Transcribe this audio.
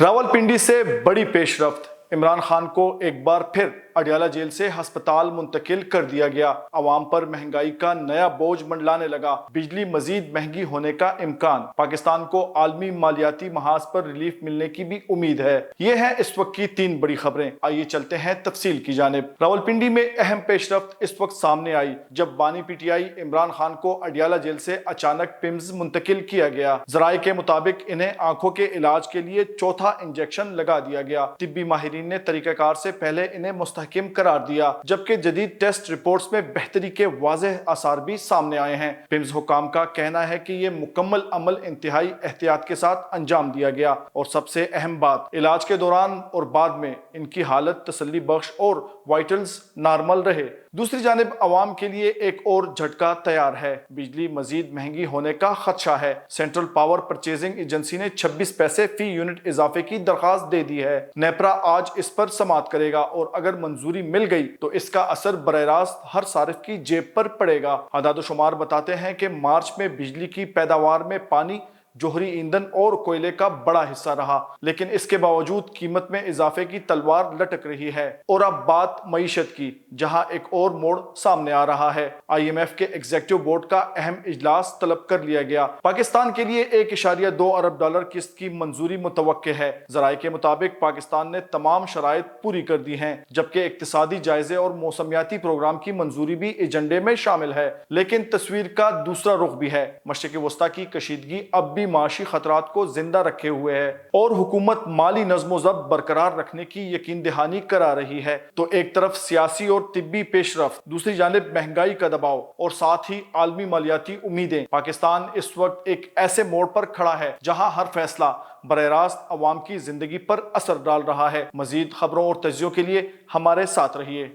रावलपिंडी से बड़ी पेशरफ्त, इमरान खान को एक बार फिर अडियाला जेल से अस्पताल मुंतकिल कर दिया गया। अवाम पर महंगाई का नया बोझ मंडलाने लगा। बिजली मजीद महंगी होने का इम्कान। पाकिस्तान को आलमी मालियाती महाज पर रिलीफ मिलने की भी उम्मीद है। ये है इस वक्त की 3 बड़ी खबरें। आइए चलते हैं तफसील की जानिब। रावलपिंडी में अहम पेशरफ्त इस वक्त सामने आई जब बानी पीटीआई इमरान खान को अडियाला जेल से अचानक पिम्स मुंतकिल किया गया। जराये के मुताबिक इन्हें आंखों के इलाज के लिए चौथा इंजेक्शन लगा दिया गया। तिब्बी माहिरीन ने तरीकाकार से पहले इन्हें मुस्तहकिम करार दिया, जबकि जदीद टेस्ट रिपोर्ट्स में बेहतरी के वाज़ेह आसार भी सामने आए हैं। पिम्स हुकाम का कहना है कि यह मुकम्मल अमल इंतहाई एहतियात के साथ अंजाम दिया गया और सबसे अहम बात, इलाज के दौरान और बाद में इनकी हालत तसल्ली बख्श और वाइटल्स नॉर्मल रहे। दूसरी जानिब अवाम के लिए एक और झटका तैयार है। बिजली मजीद महंगी होने का खदशा है। सेंट्रल पावर परचेजिंग एजेंसी ने 26 पैसे फी यूनिट इजाफे की दरखास्त दे दी है। नेपरा आज इस पर समाअत करेगा और अगर मंजूरी मिल गई तो इसका असर बराह रास्त हर सारिफ की जेब पर पड़ेगा। आदाद-ओ-शुमार बताते हैं कि मार्च में बिजली की पैदावार में पानी, जोहरी ईंधन और कोयले का बड़ा हिस्सा रहा, लेकिन इसके बावजूद कीमत में इजाफे की तलवार लटक रही है। और अब बात मईशत की, जहां एक और मोड़ सामने आ रहा है। IMF के एग्जीक्यूटिव बोर्ड का अहम इजलास तलब कर लिया गया। पाकिस्तान के लिए $1.2 अरब किस्त की मंजूरी मुतवक्के है। जराये के मुताबिक पाकिस्तान ने तमाम शराइत पूरी कर दी हैं, जबकि इक्तिसादी जायजे और मौसमियाती प्रोग्राम की मंजूरी भी एजेंडे में शामिल है। लेकिन तस्वीर का दूसरा रुख भी है। मशरिक़ वस्ता की कशीदगी अब माशी खतरात को जिंदा रखे हुए है और हुकूमत माली नज़्म ज़ब्त बरकरार रखने की यकीन दहानी करा रही है। तो एक तरफ सियासी और तिब्बी पेशरफ्त, दूसरी जानिब महंगाई का दबाव और साथ ही आलमी मालियाती उम्मीदें। पाकिस्तान इस वक्त एक ऐसे मोड़ पर खड़ा है जहां हर फैसला बराह रास्त अवाम की जिंदगी पर असर डाल रहा है। मजीद खबरों और तज्जियों के लिए हमारे साथ रहिए।